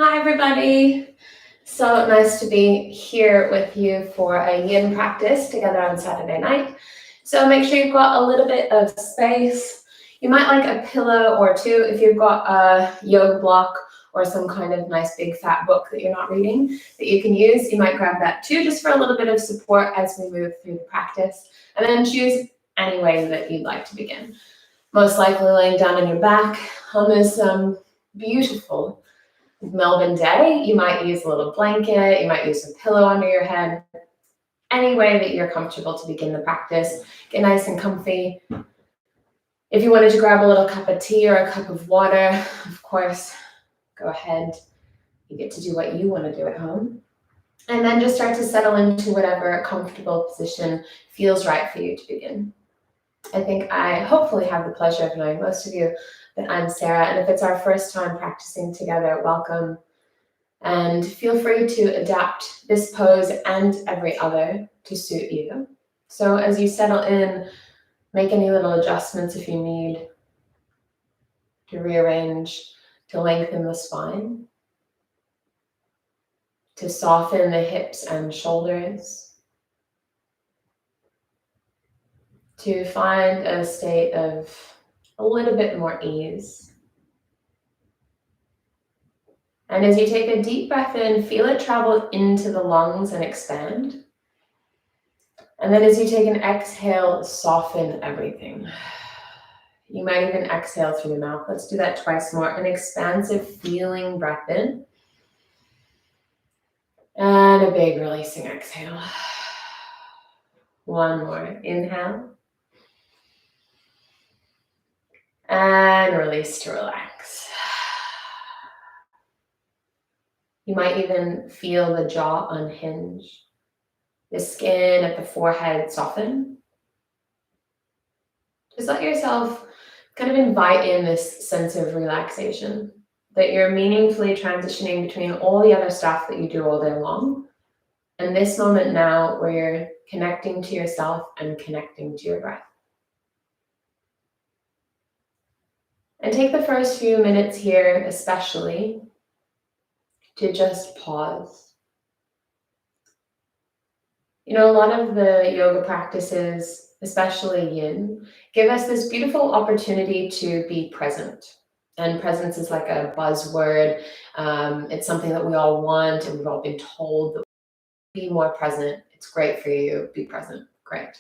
Hi, everybody. So nice to be here with you for a yin practice together on Saturday night. So make sure you've got a little bit of space. You might like a pillow or two if you've got a yoga block or some kind of nice big fat book that you're not reading that you can use. You might grab that too, just for a little bit of support as we move through the practice. And then choose any way that you'd like to begin. Most likely laying down on your back on this beautiful Melbourne day. You might use a little blanket, you might use a pillow under your head, any way that you're comfortable to begin the practice. Get nice and comfy. If you wanted to grab a little cup of tea or a cup of water, of course, go ahead. You get to do what you want to do at home. And then just start to settle into whatever comfortable position feels right for you to begin. I think I hopefully have the pleasure of knowing most of you that I'm Sarah, and if it's our first time practicing together, welcome. And feel free to adapt this pose and every other to suit you. So as you settle in, make any little adjustments if you need to rearrange, to lengthen the spine, to soften the hips and shoulders, to find a state of a little bit more ease. And as you take a deep breath in, feel it travel into the lungs and expand. And then as you take an exhale, soften everything. You might even exhale through the mouth. Let's do that twice more. An expansive feeling breath in. And a big releasing exhale. One more. Inhale. And release to relax. You might even feel the jaw unhinge. The skin at the forehead soften. Just let yourself kind of invite in this sense of relaxation, that you're meaningfully transitioning between all the other stuff that you do all day long and this moment now where you're connecting to yourself and connecting to your breath. And take the first few minutes here, especially, to just pause. You know, a lot of the yoga practices, especially yin, give us this beautiful opportunity to be present. And presence is like a buzzword. It's something that we all want, and we've all been told that be more present. It's great for you. Be present. Great.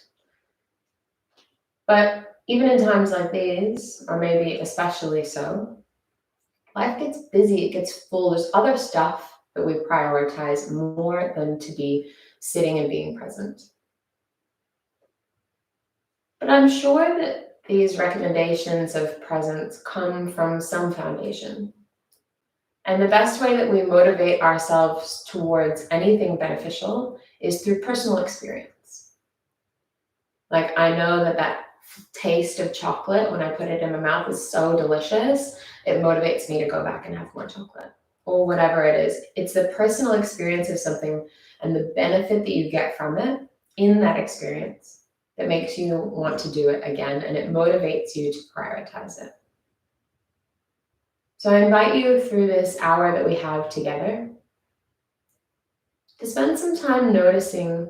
But even in times like these, or maybe especially so, life gets busy. It gets full. There's other stuff that we prioritize more than to be sitting and being present. But I'm sure that these recommendations of presence come from some foundation. And the best way that we motivate ourselves towards anything beneficial is through personal experience. Like, I know that taste of chocolate when I put it in my mouth is so delicious, it motivates me to go back and have more chocolate or whatever it is. It's the personal experience of something and the benefit that you get from it in that experience that makes you want to do it again, and it motivates you to prioritize it. So I invite you through this hour that we have together to spend some time noticing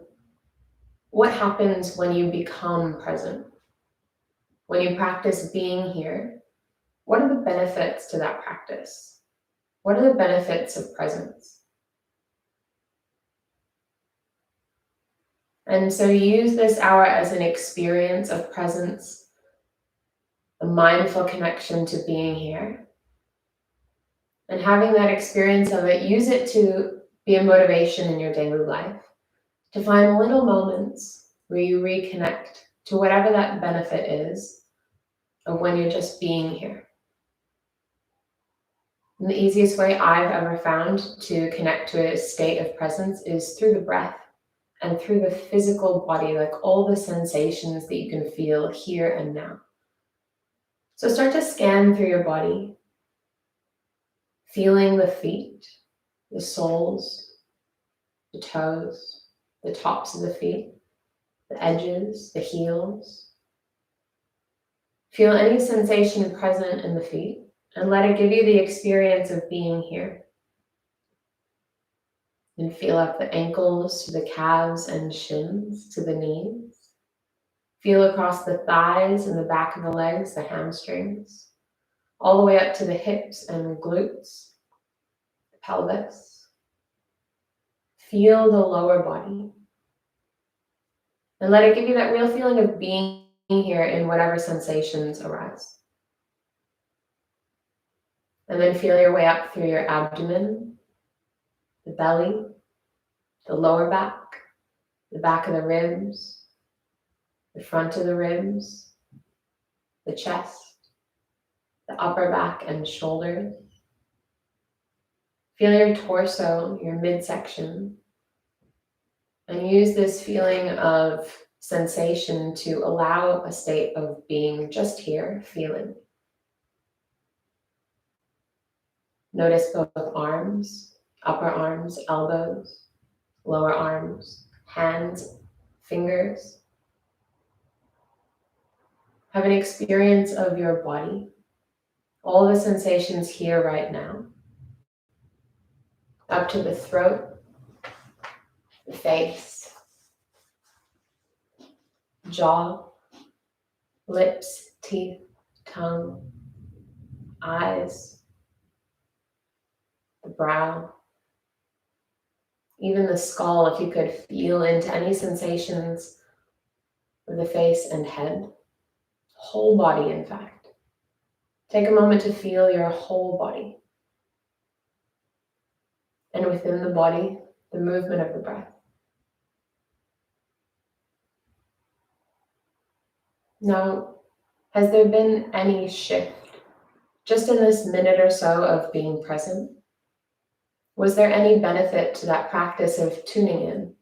what happens when you become present. When you practice being here, what are the benefits to that practice? What are the benefits of presence? And so use this hour as an experience of presence, a mindful connection to being here. And having that experience of it, use it to be a motivation in your daily life, to find little moments where you reconnect to whatever that benefit is of when you're just being here. And the easiest way I've ever found to connect to a state of presence is through the breath and through the physical body, like all the sensations that you can feel here and now. So start to scan through your body, feeling the feet, the soles, the toes, the tops of the feet, the edges, the heels. Feel any sensation present in the feet and let it give you the experience of being here. And feel up the ankles to the calves and shins to the knees. Feel across the thighs and the back of the legs, the hamstrings, all the way up to the hips and glutes, the pelvis. Feel the lower body. And let it give you that real feeling of being here in whatever sensations arise. And then feel your way up through your abdomen, the belly, the lower back, the back of the ribs, the front of the ribs, the chest, the upper back and shoulders. Feel your torso, your midsection, and use this feeling of sensation to allow a state of being just here, feeling. Notice both arms, upper arms, elbows, lower arms, hands, fingers. Have an experience of your body, all the sensations here right now, up to the throat, the face, jaw, lips, teeth, tongue, eyes, the brow, even the skull, if you could feel into any sensations of the face and head, whole body, in fact. Take a moment to feel your whole body. And within the body, the movement of the breath. Now, has there been any shift just in this minute or so of being present? Was there any benefit to that practice of tuning in?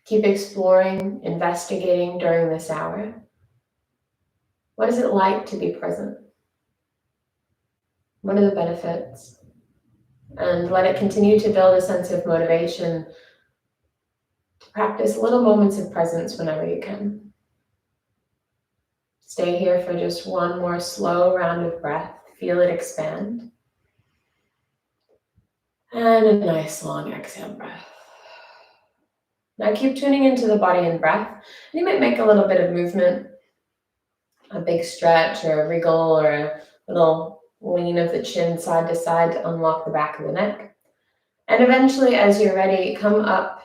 Keep exploring, investigating during this hour. What is it like to be present? What are the benefits? And let it continue to build a sense of motivation to practice little moments of presence whenever you can. Stay here for just one more slow round of breath. Feel it expand. And a nice long exhale breath. Now keep tuning into the body and breath. You might make a little bit of movement, a big stretch or a wriggle or a little lean of the chin side to side to unlock the back of the neck. And eventually, as you're ready, come up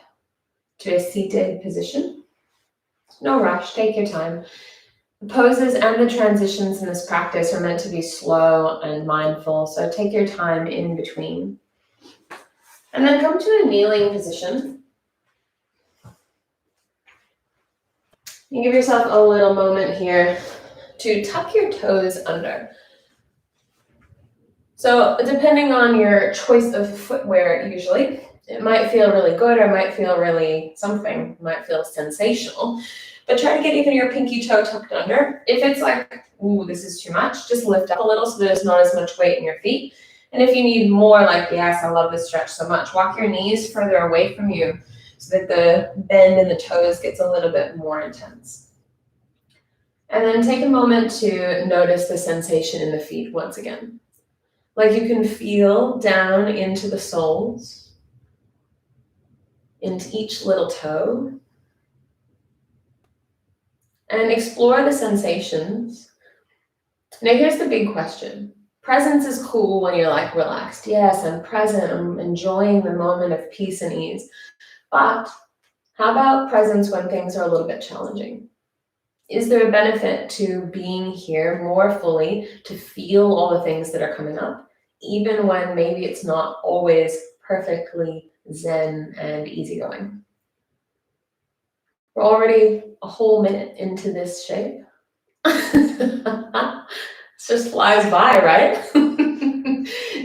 to a seated position. No rush, take your time. The poses and the transitions in this practice are meant to be slow and mindful, so take your time in between. And then come to a kneeling position. You give yourself a little moment here to tuck your toes under. So depending on your choice of footwear, usually, it might feel really good or might feel really something, might feel sensational. But try to get even your pinky toe tucked under. If it's like, ooh, this is too much, just lift up a little so there's not as much weight in your feet. And if you need more, like, yes, I love this stretch so much, walk your knees further away from you so that the bend in the toes gets a little bit more intense. And then take a moment to notice the sensation in the feet once again. Like you can feel down into the soles, into each little toe, and explore the sensations. Now here's the big question. Presence is cool when you're like relaxed. Yes, I'm present, I'm enjoying the moment of peace and ease. But how about presence when things are a little bit challenging? Is there a benefit to being here more fully to feel all the things that are coming up, even when maybe it's not always perfectly zen and easygoing? We're already a whole minute into this shape. It just flies by, right?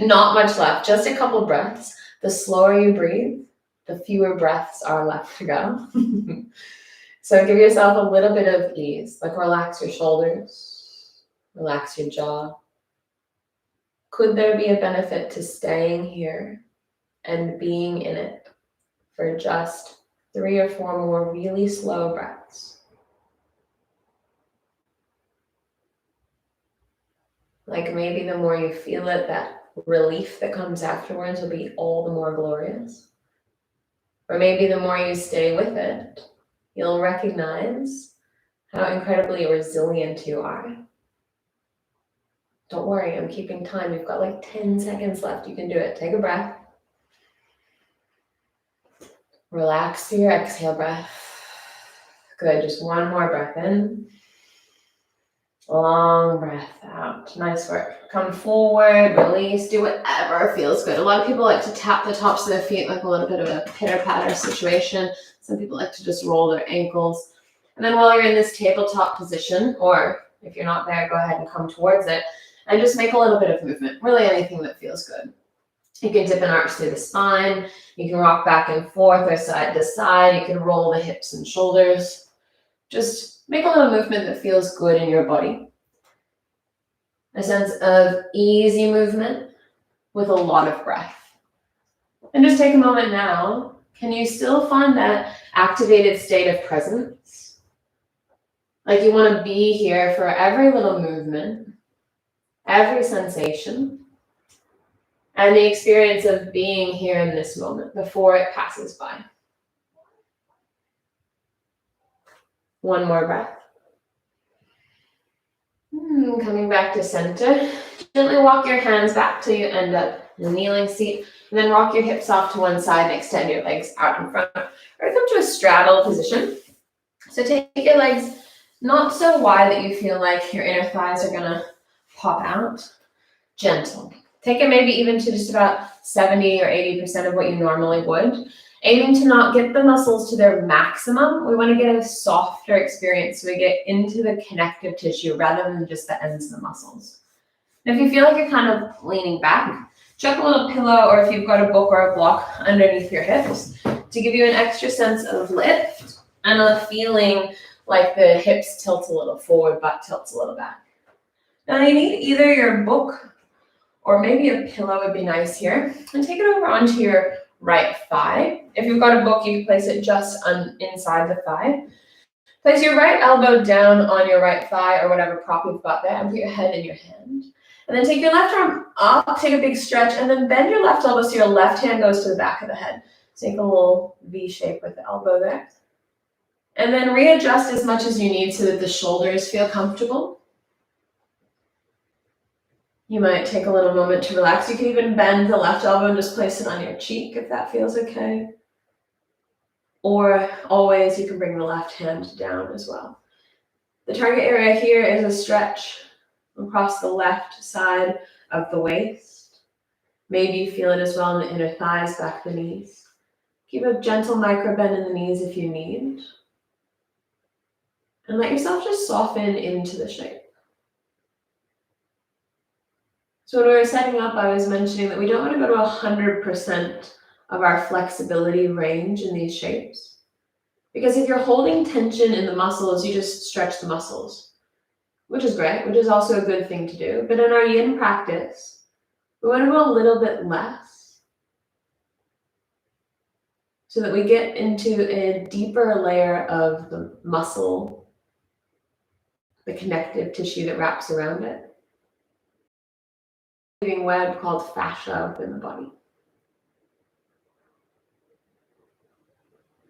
Not much left, just a couple breaths. The slower you breathe, the fewer breaths are left to go. So give yourself a little bit of ease, like relax your shoulders, relax your jaw. Could there be a benefit to staying here and being in it for just 3 or 4 more really slow breaths? Like maybe the more you feel it, that relief that comes afterwards will be all the more glorious. Or maybe the more you stay with it, you'll recognize how incredibly resilient you are. Don't worry, I'm keeping time. You've got like 10 seconds left. You can do it. Take a breath. Relax through your exhale breath. Good, just one more breath in. Long breath out. Nice work. Come forward, release, do whatever feels good. A lot of people like to tap the tops of their feet like a little bit of a pitter-patter situation. Some people like to just roll their ankles. And then while you're in this tabletop position, or if you're not there, go ahead and come towards it, and just make a little bit of movement. Really anything that feels good. You can dip an arch through the spine. You can rock back and forth or side to side. You can roll the hips and shoulders. Just make a little movement that feels good in your body. A sense of easy movement with a lot of breath. And just take a moment now. Can you still find that activated state of presence? Like you want to be here for every little movement, every sensation, and the experience of being here in this moment before it passes by. One more breath. Coming back to center. Gently walk your hands back till you end up in a kneeling seat, and then rock your hips off to one side and extend your legs out in front. Or come to a straddle position. So take your legs not so wide that you feel like your inner thighs are gonna pop out. Gentle. Take it maybe even to just about 70 or 80% of what you normally would. Aiming to not get the muscles to their maximum. We want to get a softer experience so we get into the connective tissue rather than just the ends of the muscles. And if you feel like you're kind of leaning back, chuck a little pillow, or if you've got a book or a block underneath your hips to give you an extra sense of lift and a feeling like the hips tilt a little forward, butt tilts a little back. Now you need either your book or maybe a pillow would be nice here, and take it over onto your right thigh. If you've got a book, you can place it just inside the thigh. Place your right elbow down on your right thigh or whatever prop you've got there, and put your head in your hand. And then take your left arm up, take a big stretch, and then bend your left elbow so your left hand goes to the back of the head. So take a little V shape with the elbow there. And then readjust as much as you need so that the shoulders feel comfortable. You might take a little moment to relax. You can even bend the left elbow and just place it on your cheek if that feels okay. Or always you can bring the left hand down as well. The target area here is a stretch across the left side of the waist. Maybe you feel it as well in the inner thighs, back the knees. Keep a gentle micro bend in the knees if you need. And let yourself just soften into the shape. So when we were setting up, I was mentioning that we don't want to go to 100% of our flexibility range in these shapes. Because if you're holding tension in the muscles, you just stretch the muscles, which is great, which is also a good thing to do. But in our yin practice, we want to go a little bit less so that we get into a deeper layer of the muscle, the connective tissue that wraps around it. Web called fascia within the body.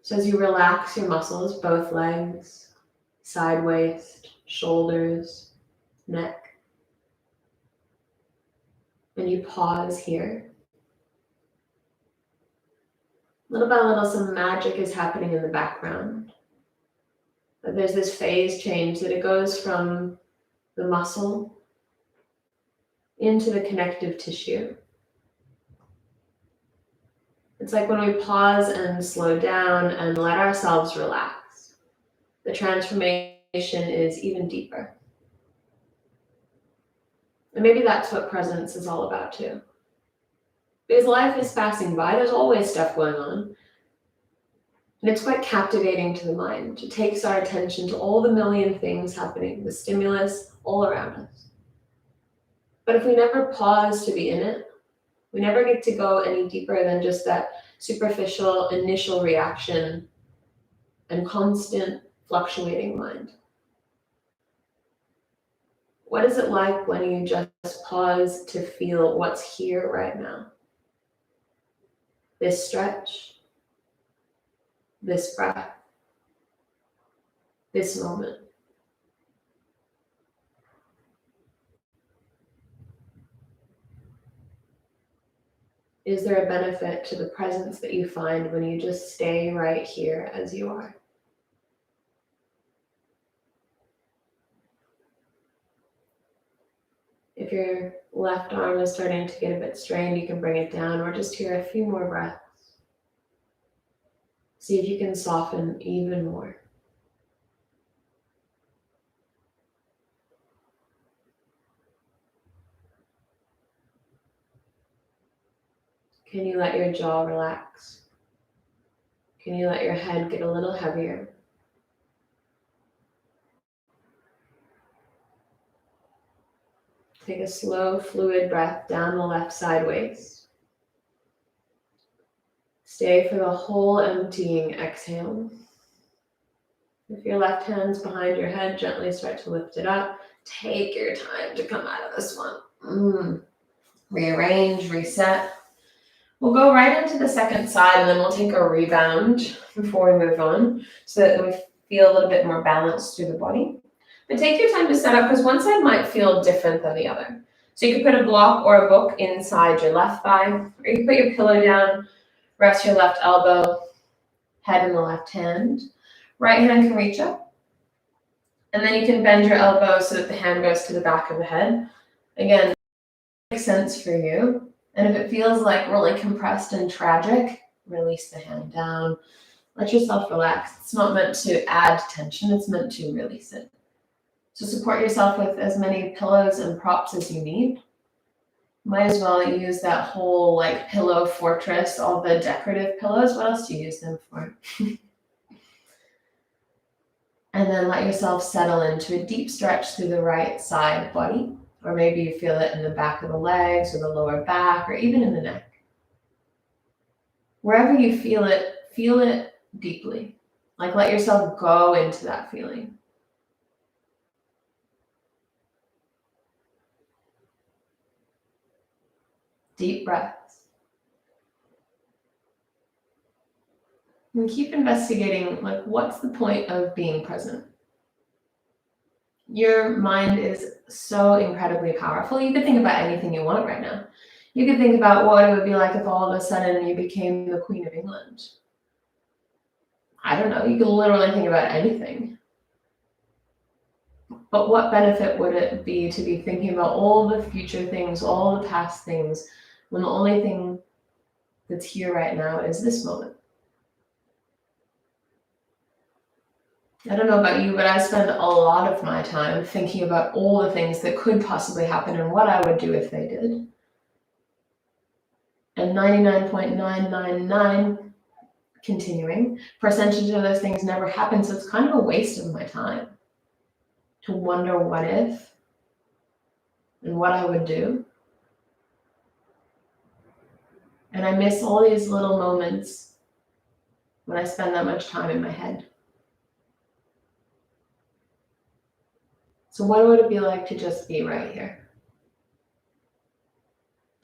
So as you relax your muscles, both legs, side waist, shoulders, neck, and you pause here. Little by little, some magic is happening in the background. But there's this phase change that it goes from the muscle into the connective tissue. It's like when we pause and slow down and let ourselves relax, the transformation is even deeper. And maybe that's what presence is all about too. Because life is passing by, there's always stuff going on. And it's quite captivating to the mind. It takes our attention to all the million things happening, the stimulus all around us. But if we never pause to be in it, we never get to go any deeper than just that superficial initial reaction and constant fluctuating mind. What is it like when you just pause to feel what's here right now? This stretch, this breath, this moment. Is there a benefit to the presence that you find when you just stay right here as you are? If your left arm is starting to get a bit strained, you can bring it down or just hear a few more breaths. See if you can soften even more. Can you let your jaw relax? Can you let your head get a little heavier? Take a slow, fluid breath down the left side waist. Stay for the whole emptying exhale. If your left hand's behind your head, gently start to lift it up. Take your time to come out of this one. Rearrange, reset. We'll go right into the second side and then we'll take a rebound before we move on so that we feel a little bit more balanced through the body. But take your time to set up because one side might feel different than the other. So you could put a block or a book inside your left thigh, or you can put your pillow down, rest your left elbow, head in the left hand. Right hand can reach up. And then you can bend your elbow so that the hand goes to the back of the head. Again, makes sense for you. And if it feels like really compressed and tragic, release the hand down. Let yourself relax. It's not meant to add tension, it's meant to release it. So support yourself with as many pillows and props as you need. Might as well use that whole like pillow fortress, all the decorative pillows. What else do you use them for? And then let yourself settle into a deep stretch through the right side body. Or maybe you feel it in the back of the legs or the lower back or even in the neck. Wherever you feel it deeply. Like let yourself go into that feeling. Deep breaths. And keep investigating, like, what's the point of being present? Your mind is so incredibly powerful. You could think about anything you want right now. You could think about what it would be like if all of a sudden you became the Queen of England. I don't know. You could literally think about anything. But what benefit would it be to be thinking about all the future things, all the past things, when the only thing that's here right now is this moment? I don't know about you, but I spend a lot of my time thinking about all the things that could possibly happen and what I would do if they did. And 99.999 continuing percentage of those things never happen, so it's kind of a waste of my time to wonder what if and what I would do. And I miss all these little moments when I spend that much time in my head. So what would it be like to just be right here?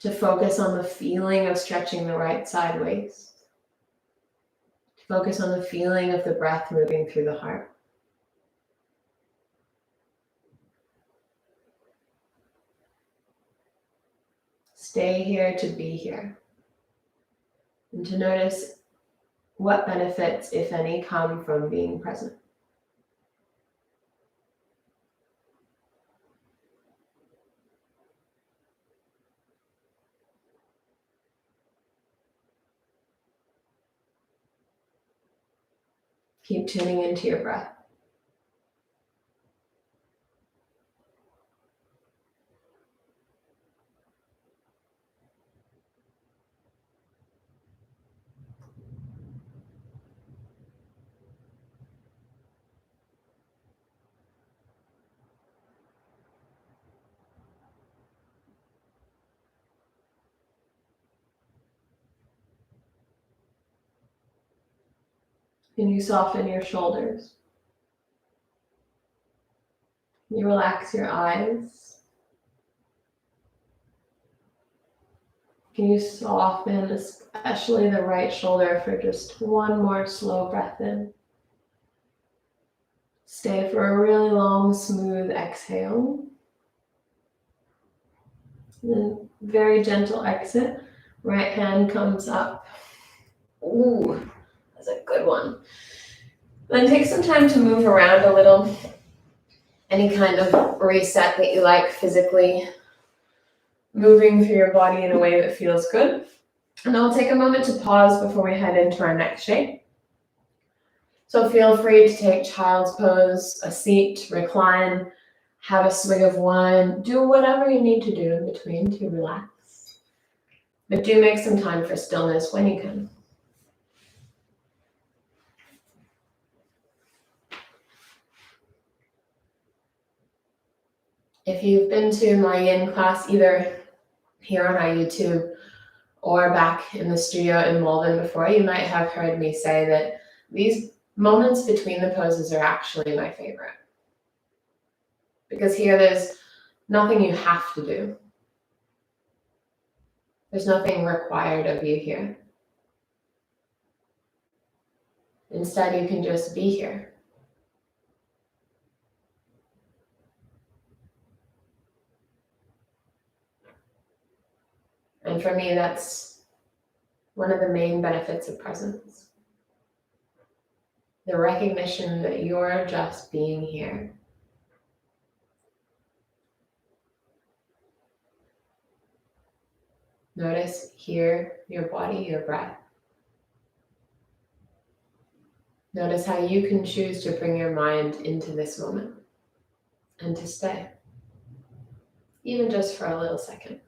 To focus on the feeling of stretching the right side waist. To focus on the feeling of the breath moving through the heart. Stay here to be here. And to notice what benefits, if any, come from being present. Keep tuning into your breath. Can you soften your shoulders? You relax your eyes. Can you soften especially the right shoulder for just one more slow breath in? Stay for a really long, smooth exhale. And then very gentle exit. Right hand comes up. Ooh, that's a good one. Then take some time to move around a little. Any kind of reset that you like physically. Moving through your body in a way that feels good. And I'll take a moment to pause before we head into our next shape. So feel free to take child's pose, a seat, recline, have a swig of wine, do whatever you need to do in between to relax. But do make some time for stillness when you can. If you've been to my yin class either here on our YouTube or back in the studio in Malvern before, you might have heard me say that these moments between the poses are actually my favorite. Because here there's nothing you have to do. There's nothing required of you here. Instead, you can just be here. And for me, that's one of the main benefits of presence. The recognition that you're just being here. Notice here your body, your breath. Notice how you can choose to bring your mind into this moment and to stay, even just for a little second.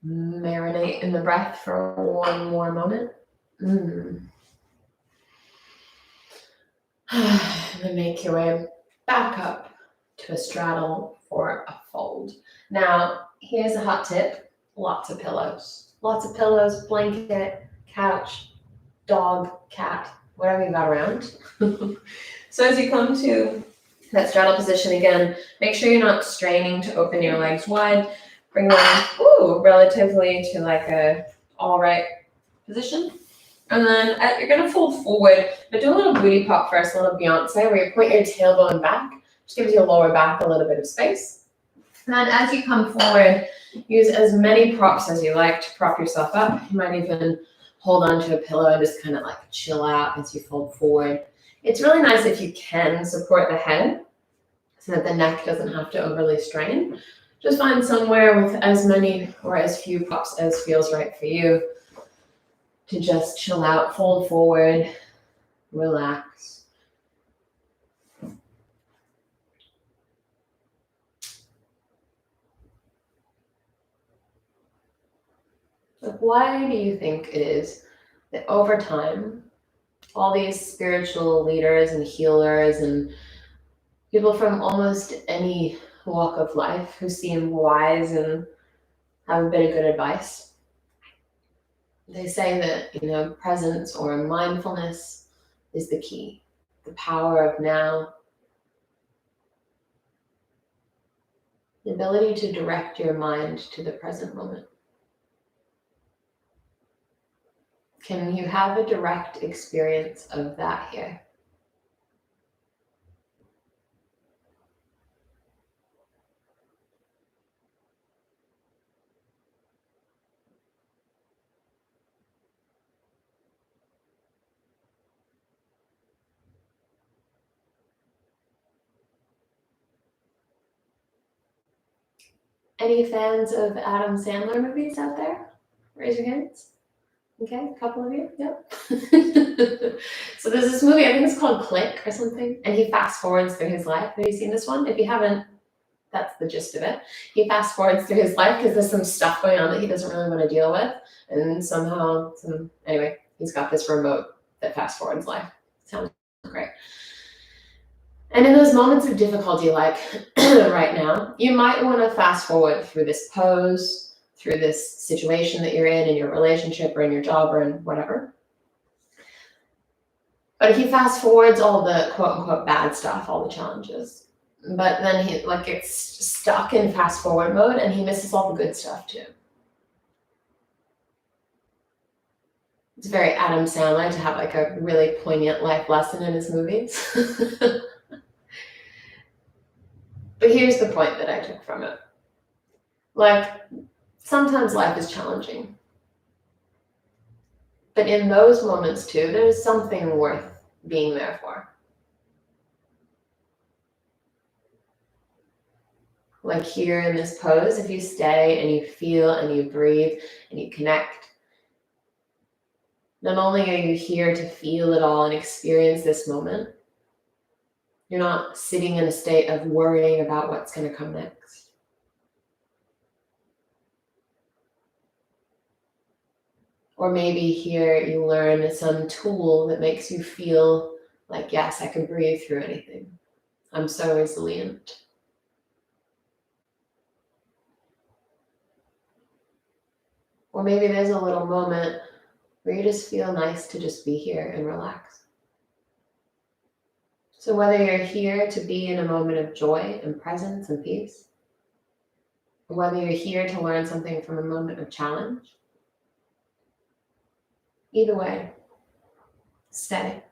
Marinate in the breath for one more moment. And then make your way back up to a straddle or a fold. Now, here's a hot tip. Lots of pillows. Lots of pillows, blanket, couch, dog, cat, whatever you got around. So as you come to that straddle position again, make sure you're not straining to open your legs wide. Bring them relatively to like a all right position. And then you're going to fold forward, but do a little booty pop first, a little Beyonce, where you point your tailbone back. Just gives your lower back a little bit of space. And then as you come forward, use as many props as you like to prop yourself up. You might even hold onto a pillow and just kind of like chill out as you fold forward. It's really nice if you can support the head so that the neck doesn't have to overly strain. Just find somewhere with as many or as few props as feels right for you to just chill out, fold forward, relax. So why do you think it is that over time, all these spiritual leaders and healers and people from almost any walk of life who seem wise and have a bit of good advice, they say that, presence or mindfulness is the key, the power of now, the ability to direct your mind to the present moment. Can you have a direct experience of that here? Any fans of Adam Sandler movies out there? Raise your hands. Okay, a couple of you. Yep. So there's this movie, I think it's called Click or something, and he fast forwards through his life. Have you seen this one? If you haven't, that's the gist of it. He fast forwards through his life because there's some stuff going on that he doesn't really want to deal with, and somehow, anyway, he's got this remote that fast forwards life. Sounds great. And in those moments of difficulty, like right now, you might want to fast forward through this pose, through this situation that you're in your relationship or in your job or in whatever. But he fast forwards all the quote unquote bad stuff, all the challenges. But then he gets stuck in fast forward mode and he misses all the good stuff too. It's very Adam Sandler to have a really poignant life lesson in his movies. But here's the point that I took from it. Sometimes life is challenging. But in those moments too, there's something worth being there for. Here in this pose, if you stay and you feel and you breathe and you connect, not only are you here to feel it all and experience this moment, you're not sitting in a state of worrying about what's going to come next. Or maybe here you learn some tool that makes you feel like, yes, I can breathe through anything. I'm so resilient. Or maybe there's a little moment where you just feel nice to just be here and relax. So whether you're here to be in a moment of joy and presence and peace, or whether you're here to learn something from a moment of challenge, either way, stay.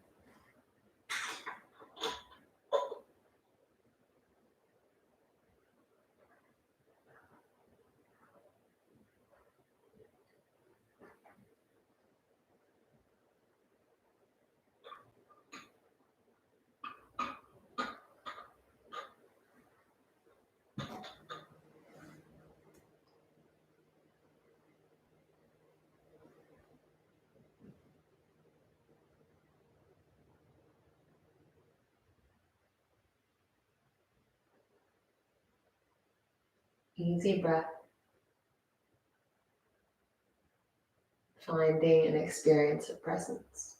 Easy breath. Finding an experience of presence.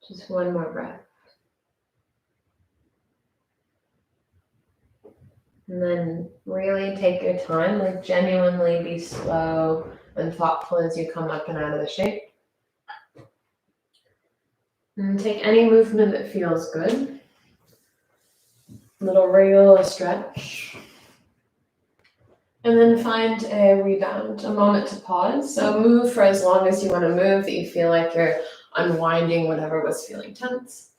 Just one more breath. And then really take your time, genuinely be slow and thoughtful as you come up and out of the shape. And take any movement that feels good. A little wriggle, a stretch. And then find a rebound, a moment to pause. So move for as long as you want to move, that you feel like you're unwinding whatever was feeling tense.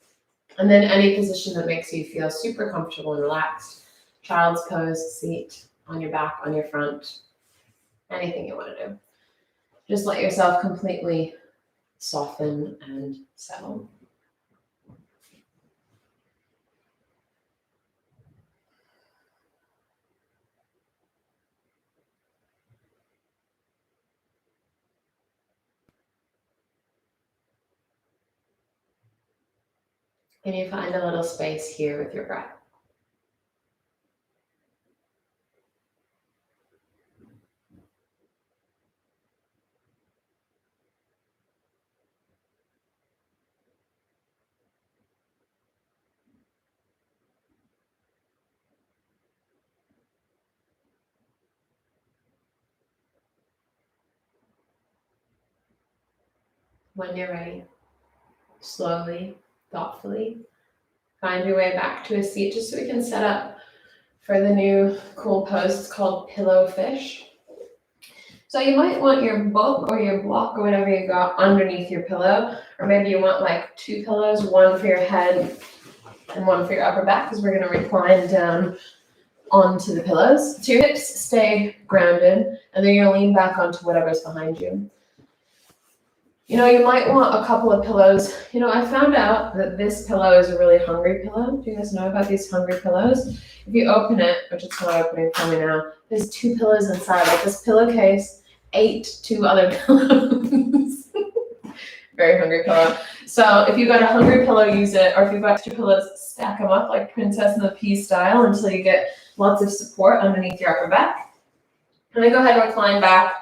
And then any position that makes you feel super comfortable and relaxed. Child's pose, seat, on your back, on your front, anything you want to do. Just let yourself completely soften and settle. And you find a little space here with your breath. When you're ready, slowly, thoughtfully, find your way back to a seat just so we can set up for the new cool pose. It's called pillow fish. So you might want your book or your block or whatever you got underneath your pillow, or maybe you want like two pillows, one for your head and one for your upper back, because we're going to recline down onto the pillows. So your hips stay grounded, and then you're going to lean back onto whatever's behind you. You know, you might want a couple of pillows. You know, I found out that this pillow is a really hungry pillow. Do you guys know about these hungry pillows? If you open it, which it's not opening for me now, there's two pillows inside. Like this pillowcase ate two other pillows. Very hungry pillow. So if you've got a hungry pillow, use it. Or if you've got extra pillows, stack them up like Princess and the Pea style until you get lots of support underneath your upper back. And then go ahead and recline back.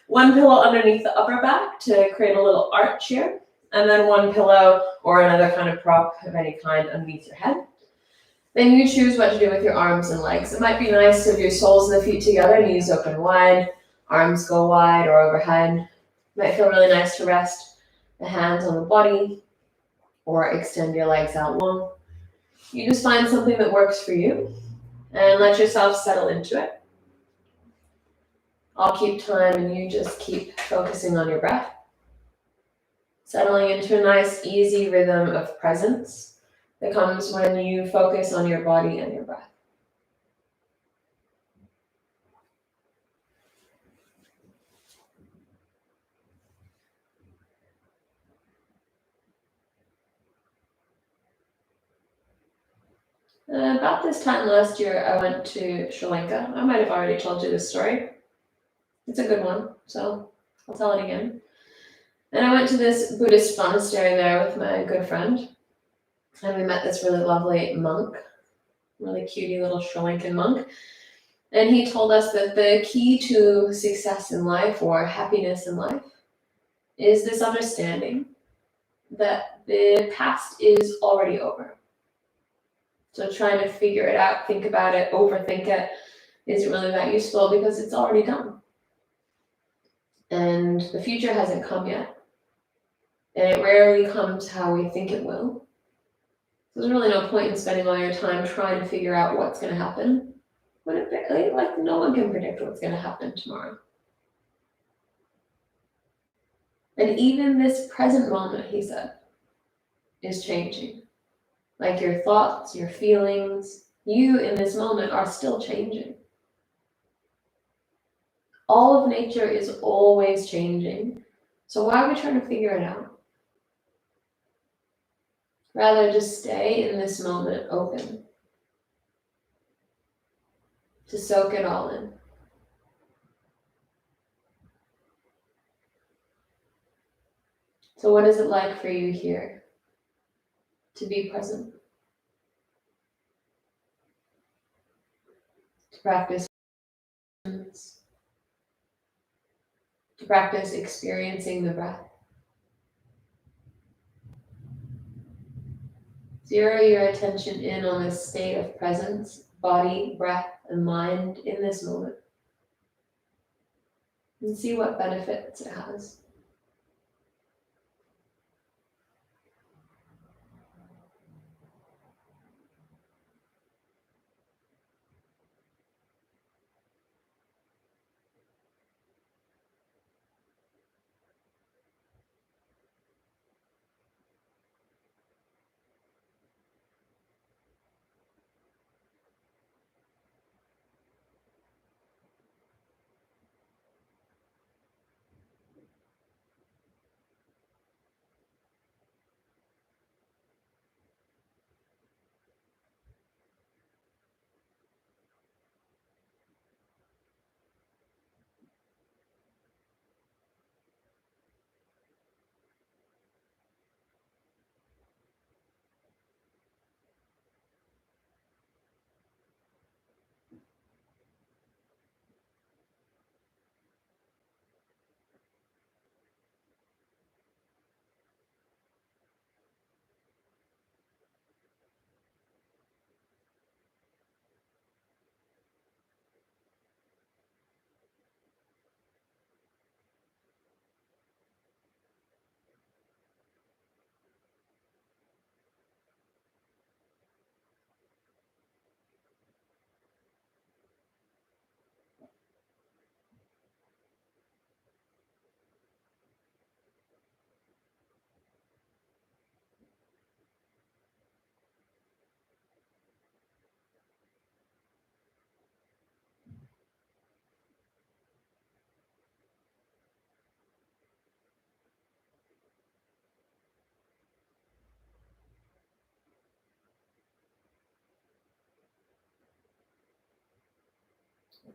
One pillow underneath the upper back to create a little arch here. And then one pillow or another kind of prop of any kind underneath your head. Then you choose what to do with your arms and legs. It might be nice to have your soles of the feet together, knees open wide, arms go wide or overhead. It might feel really nice to rest the hands on the body or extend your legs out long. You just find something that works for you and let yourself settle into it. I'll keep time and you just keep focusing on your breath. Settling into a nice, easy rhythm of presence that comes when you focus on your body and your breath. About this time last year, I went to Sri Lanka. I might have already told you this story. It's a good one, so I'll tell it again. And I went to this Buddhist monastery there with my good friend. And we met this really lovely monk, really cutie little Sri Lankan monk. And he told us that the key to success in life or happiness in life is this understanding that the past is already over. So trying to figure it out, think about it, overthink it isn't really that useful because it's already done. And the future hasn't come yet. And it rarely comes how we think it will. So there's really no point in spending all your time trying to figure out what's going to happen. When it, like no one can predict what's going to happen tomorrow. And even this present moment, he said, is changing. Like your thoughts, your feelings, you in this moment are still changing. All of nature is always changing. So why are we trying to figure it out? Rather just stay in this moment open to soak it all in. So what is it like for you here to be present? To practice experiencing the breath. Zero your attention in on this state of presence, body, breath, and mind in this moment. And see what benefits it has.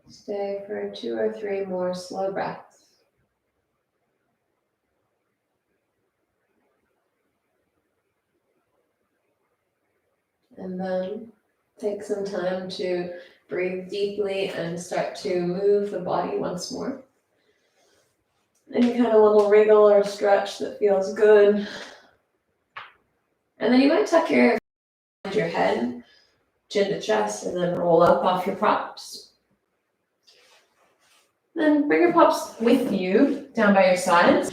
Stay for 2 or 3 more slow breaths. And then take some time to breathe deeply and start to move the body once more. Any kind of little wriggle or stretch that feels good. And then you might tuck your head, chin to chest, and then roll up off your props. Then bring your props with you down by your sides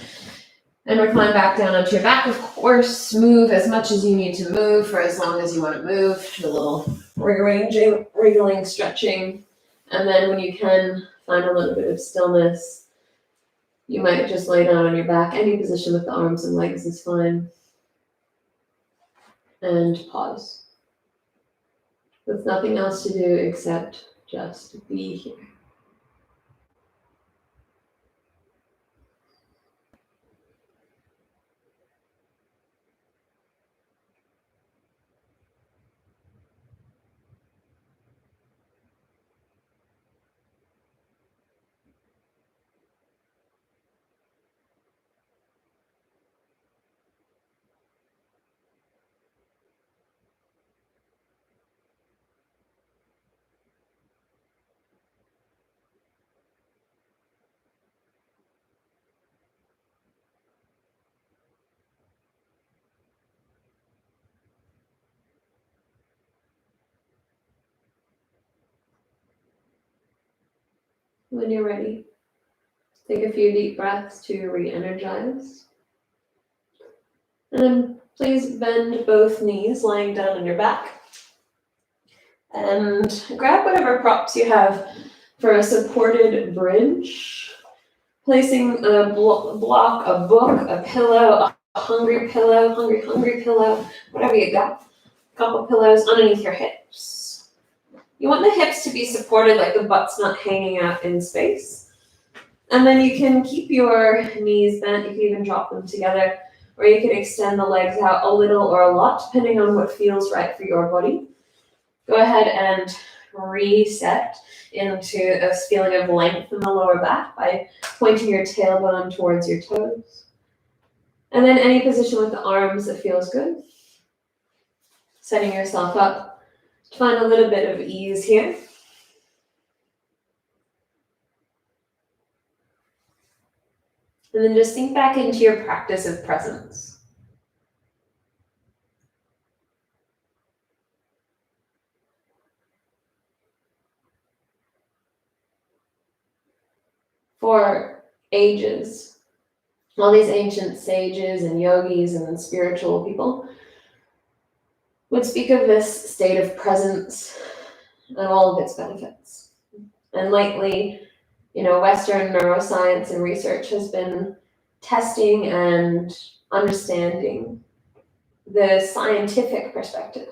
and recline back down onto your back. Of course, move as much as you need to move for as long as you want to move. A little rearranging, wriggling, stretching. And then when you can, find a little bit of stillness. You might just lay down on your back. Any position with the arms and legs is fine. And pause. With nothing else to do except just be here. When you're ready, take a few deep breaths to re-energize. And then please bend both knees, lying down on your back. And grab whatever props you have for a supported bridge. Placing a block, a book, a pillow, a hungry pillow, hungry pillow, whatever you got. A couple pillows underneath your hips. You want the hips to be supported, like the butt's not hanging out in space. And then you can keep your knees bent. You can even drop them together, or you can extend the legs out a little or a lot, depending on what feels right for your body. Go ahead and reset into a feeling of length in the lower back by pointing your tailbone towards your toes. And then any position with the arms that feels good. Setting yourself up to find a little bit of ease here. And then just sink back into your practice of presence. For ages, all these ancient sages and yogis and spiritual people would speak of this state of presence and all of its benefits. And lately, Western neuroscience and research has been testing and understanding the scientific perspective.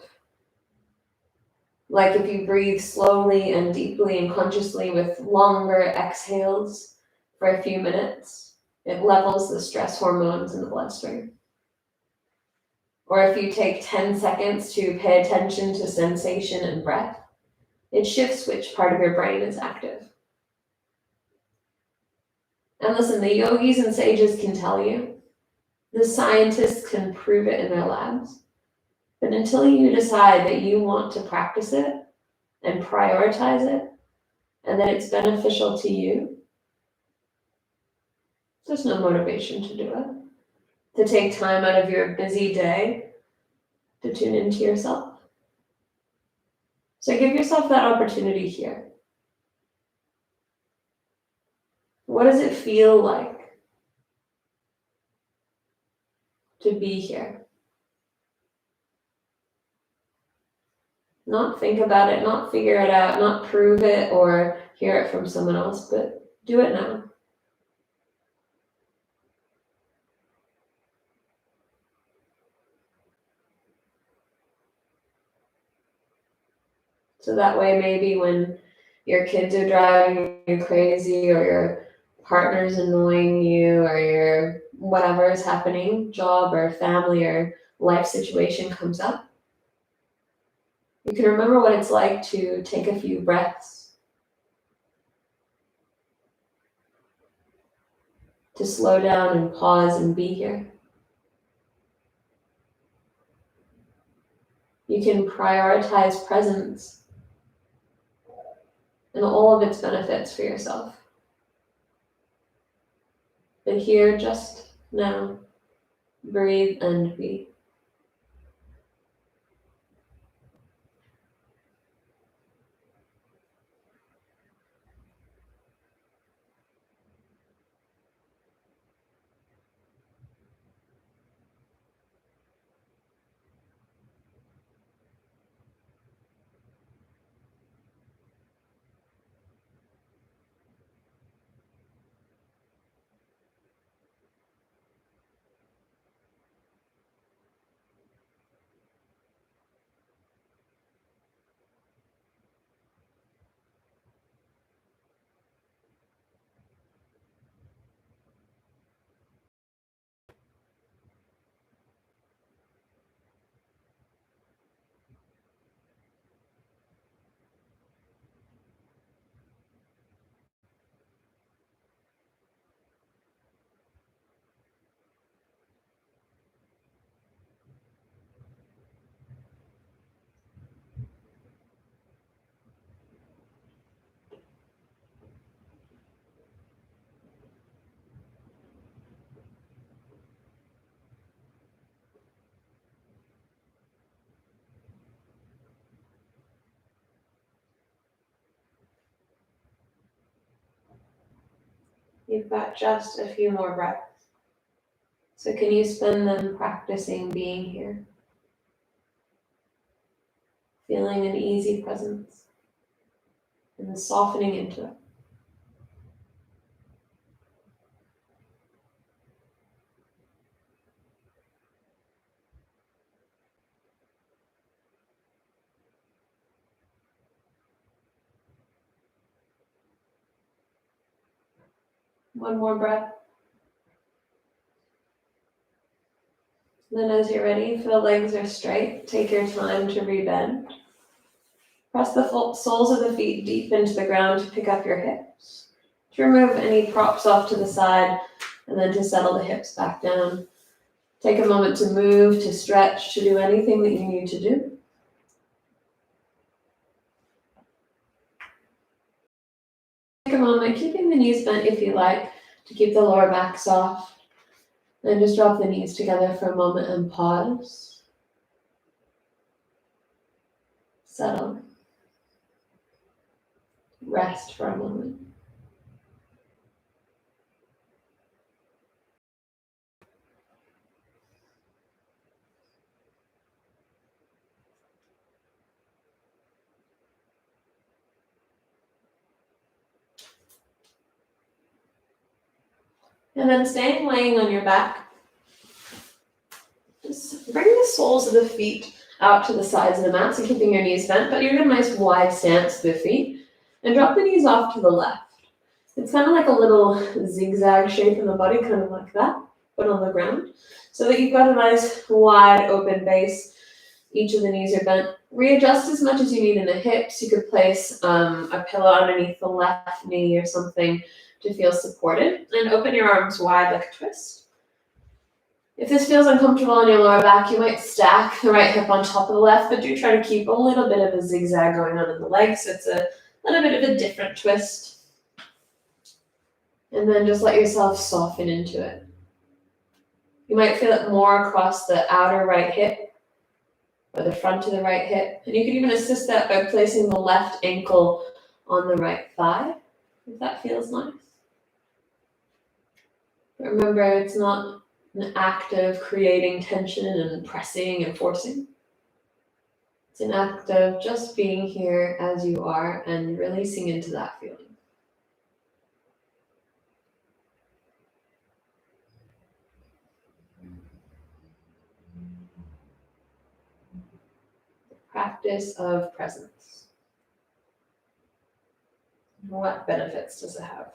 Like if you breathe slowly and deeply and consciously with longer exhales for a few minutes, it levels the stress hormones in the bloodstream. Or if you take 10 seconds to pay attention to sensation and breath, it shifts which part of your brain is active. And listen, the yogis and sages can tell you. The scientists can prove it in their labs. But until you decide that you want to practice it and prioritize it, and that it's beneficial to you, there's no motivation to do it. To take time out of your busy day to tune into yourself. So give yourself that opportunity here. What does it feel like to be here? Not think about it, not figure it out, not prove it or hear it from someone else, but do it now. So that way, maybe when your kids are driving you crazy or your partner's annoying you or your whatever is happening, job or family or life situation comes up, you can remember what it's like to take a few breaths to slow down and pause and be here. You can prioritize presence and all of its benefits for yourself. But here, just now, breathe and be. You've got just a few more breaths. So can you spend them practicing being here? Feeling an easy presence and softening into it. One more breath. Then as you're ready, if the legs are straight, take your time to rebend. Press the soles of the feet deep into the ground to pick up your hips. To remove any props off to the side, and then to settle the hips back down. Take a moment to move, to stretch, to do anything that you need to do. Take a moment, keeping the knees bent if you like, to keep the lower back soft. Then just drop the knees together for a moment and pause. Settle. Rest for a moment. And then staying laying on your back, just bring the soles of the feet out to the sides of the mat, so keeping your knees bent, but you're in a nice wide stance with the feet. And drop the knees off to the left. It's kind of like a little zigzag shape in the body, kind of like that, but on the ground. So that you've got a nice wide open base. Each of the knees are bent. Readjust as much as you need in the hips. You could place a pillow underneath the left knee or something to feel supported. And open your arms wide like a twist. If this feels uncomfortable on your lower back, you might stack the right hip on top of the left, but do try to keep a little bit of a zigzag going on in the legs, so it's a little bit of a different twist. And then just let yourself soften into it. You might feel it more across the outer right hip or the front of the right hip. And you can even assist that by placing the left ankle on the right thigh, if that feels nice. But remember, it's not an act of creating tension and pressing and forcing. It's an act of just being here as you are and releasing into that feeling. Practice of presence. What benefits does it have?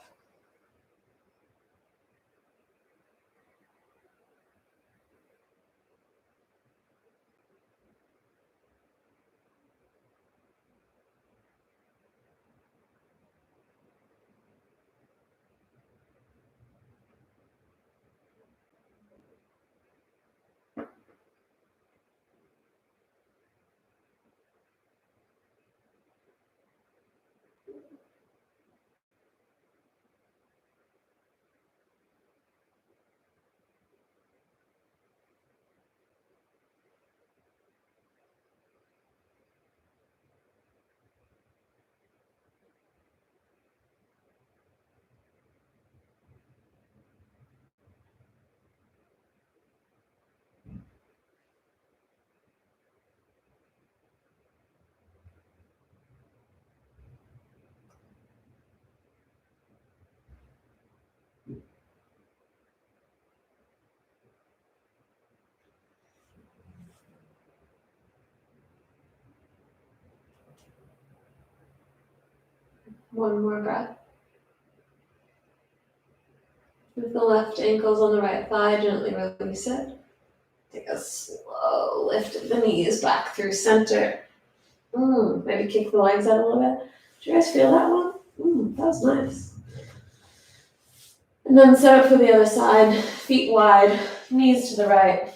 One more breath. If the left ankle's on the right thigh, gently release it. Take a slow lift of the knees back through center. Maybe kick the legs out a little bit. Did you guys feel that one? That was nice. And then set up for the other side, feet wide, knees to the right.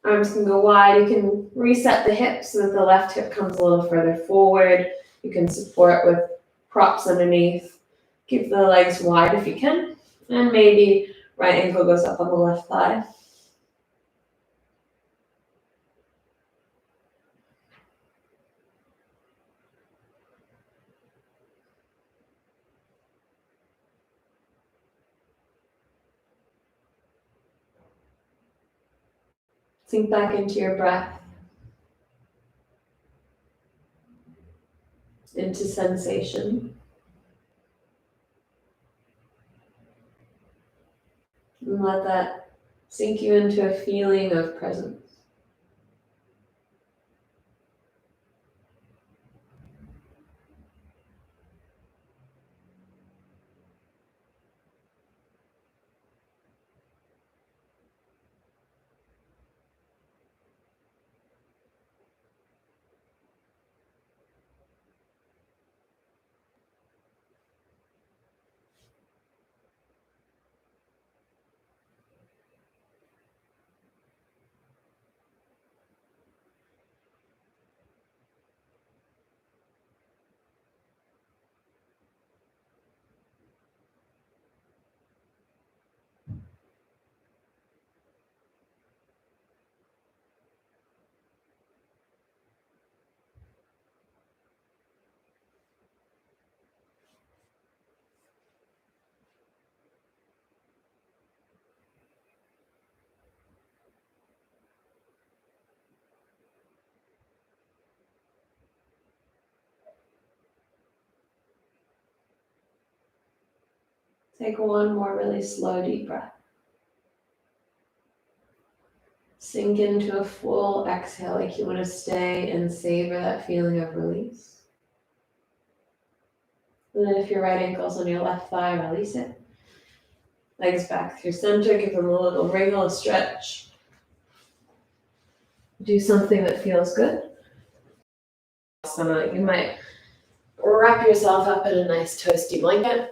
Arms can go wide. You can reset the hips so that the left hip comes a little further forward. You can support with props underneath. Keep the legs wide if you can. And maybe right ankle goes up on the left thigh. Sink back into your breath, into sensation. And let that sink you into a feeling of presence. Take one more really slow, deep breath. Sink into a full exhale, like you want to stay and savor that feeling of release. And then if your right ankle's on your left thigh, release it. Legs back through center, give them a little wriggle, a stretch. Do something that feels good. You might wrap yourself up in a nice toasty blanket.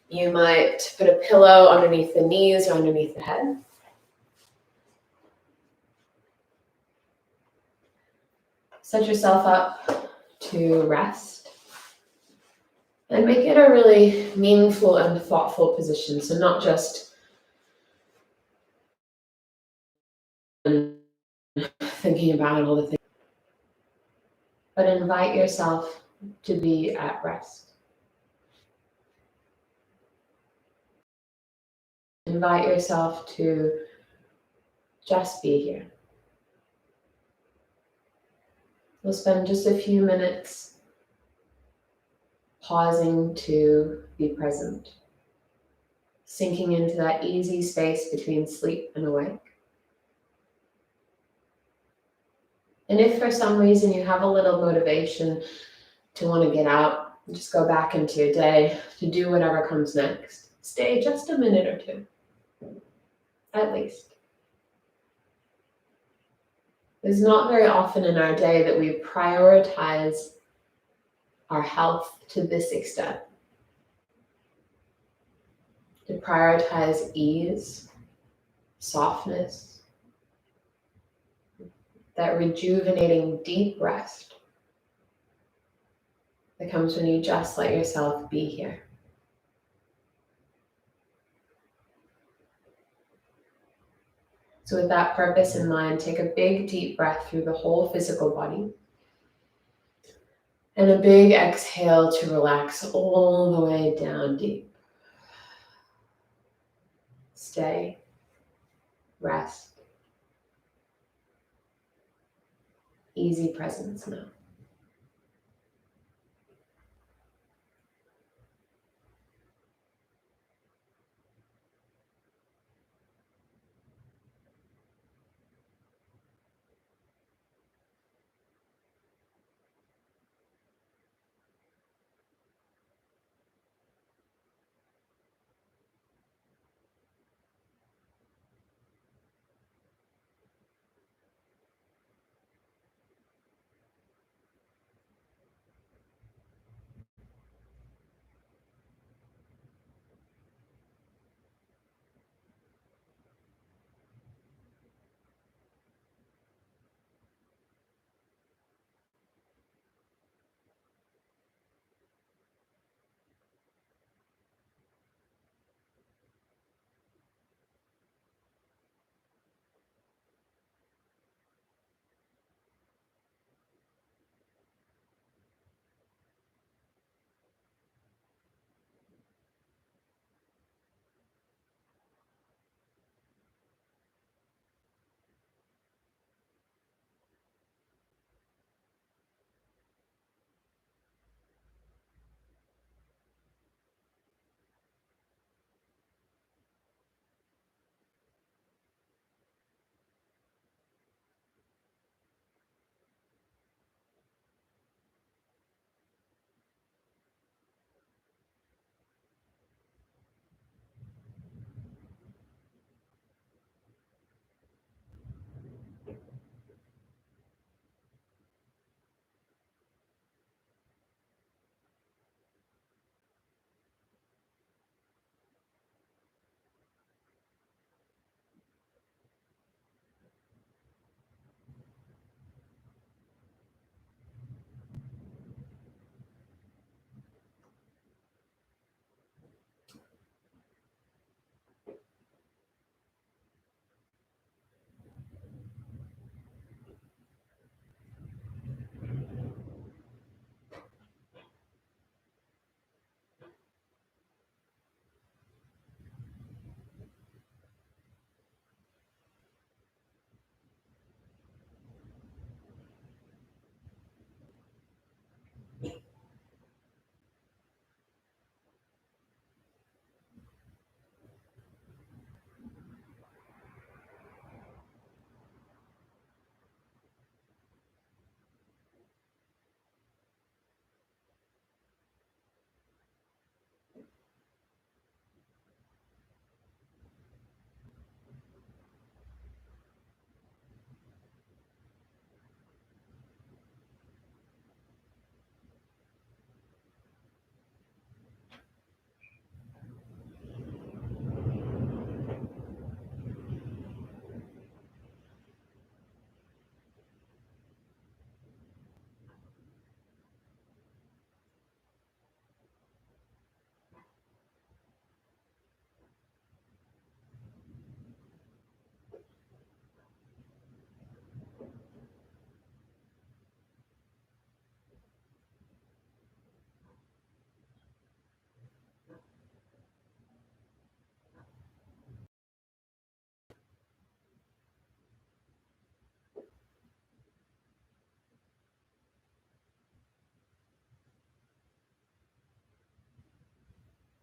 You might put a pillow underneath the knees or underneath the head. Set yourself up to rest. And make it a really meaningful and thoughtful position. So not just thinking about all the things, but invite yourself to be at rest. Invite yourself to just be here. We'll spend just a few minutes pausing to be present, sinking into that easy space between sleep and awake. And if for some reason you have a little motivation to want to get out, just go back into your day to do whatever comes next. Stay just a minute or two, at least. It's not very often in our day that we prioritize our health to this extent. To prioritize ease, softness, that rejuvenating deep rest that comes when you just let yourself be here. So with that purpose in mind, take a big deep breath through the whole physical body. And a big exhale to relax all the way down deep. Stay, rest, easy presence now.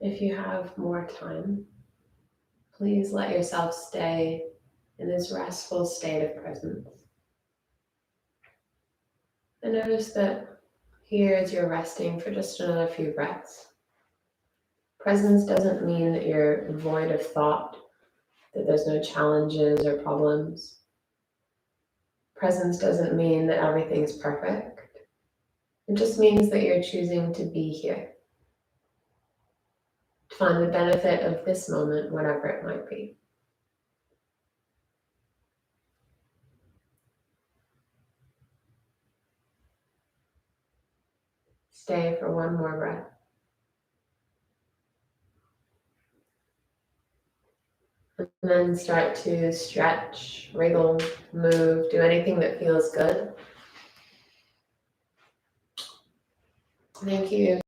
If you have more time, please let yourself stay in this restful state of presence. And notice that here as you're resting for just another few breaths, presence doesn't mean that you're void of thought, that there's no challenges or problems. Presence doesn't mean that everything's perfect. It just means that you're choosing to be here, to find the benefit of this moment, whatever it might be. Stay for one more breath. And then start to stretch, wriggle, move, do anything that feels good. Thank you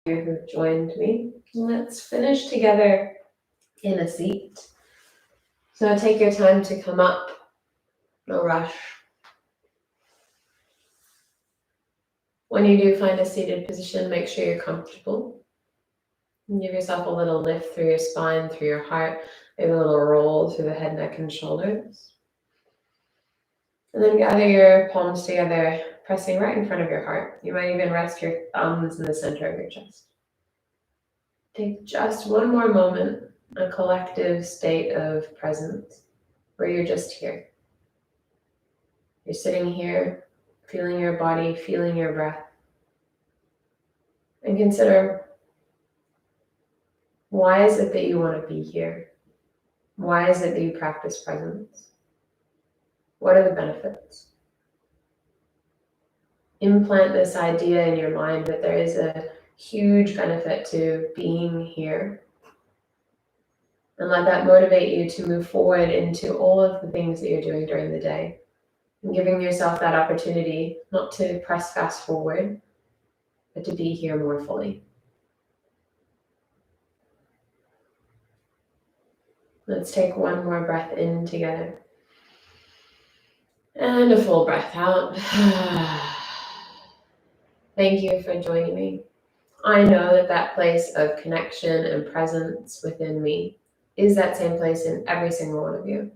who joined me. Let's finish together in a seat. So take your time to come up, no rush. When you do find a seated position, make sure you're comfortable. And give yourself a little lift through your spine, through your heart, maybe a little roll through the head, neck, and shoulders. And then gather your palms together, pressing right in front of your heart. You might even rest your thumbs in the center of your chest. Take just one more moment, a collective state of presence, where you're just here. You're sitting here, feeling your body, feeling your breath. And consider, why is it that you want to be here? Why is it that you practice presence? What are the benefits? Implant this idea in your mind that there is a huge benefit to being here. And let that motivate you to move forward into all of the things that you're doing during the day. And giving yourself that opportunity not to press fast forward, but to be here more fully. Let's take one more breath in together. And a full breath out. Thank you for joining me. I know that that place of connection and presence within me is that same place in every single one of you.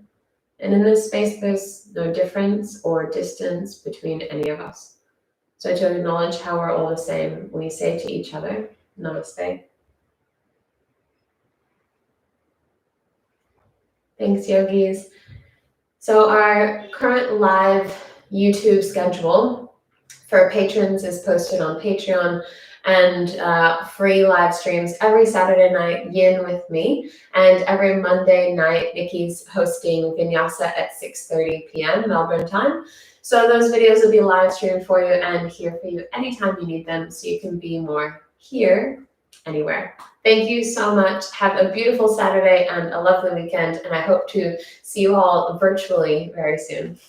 And in this space, there's no difference or distance between any of us. So to acknowledge how we're all the same, we say to each other, Namaste. Thanks, yogis. So our current live YouTube schedule for patrons is posted on Patreon, and free live streams every Saturday night, yin with me, and every Monday night, Nikki's hosting Vinyasa at 6:30 p.m. Melbourne time. So those videos will be live streamed for you and here for you anytime you need them, so you can be more here, anywhere. Thank you so much. Have a beautiful Saturday and a lovely weekend, and I hope to see you all virtually very soon.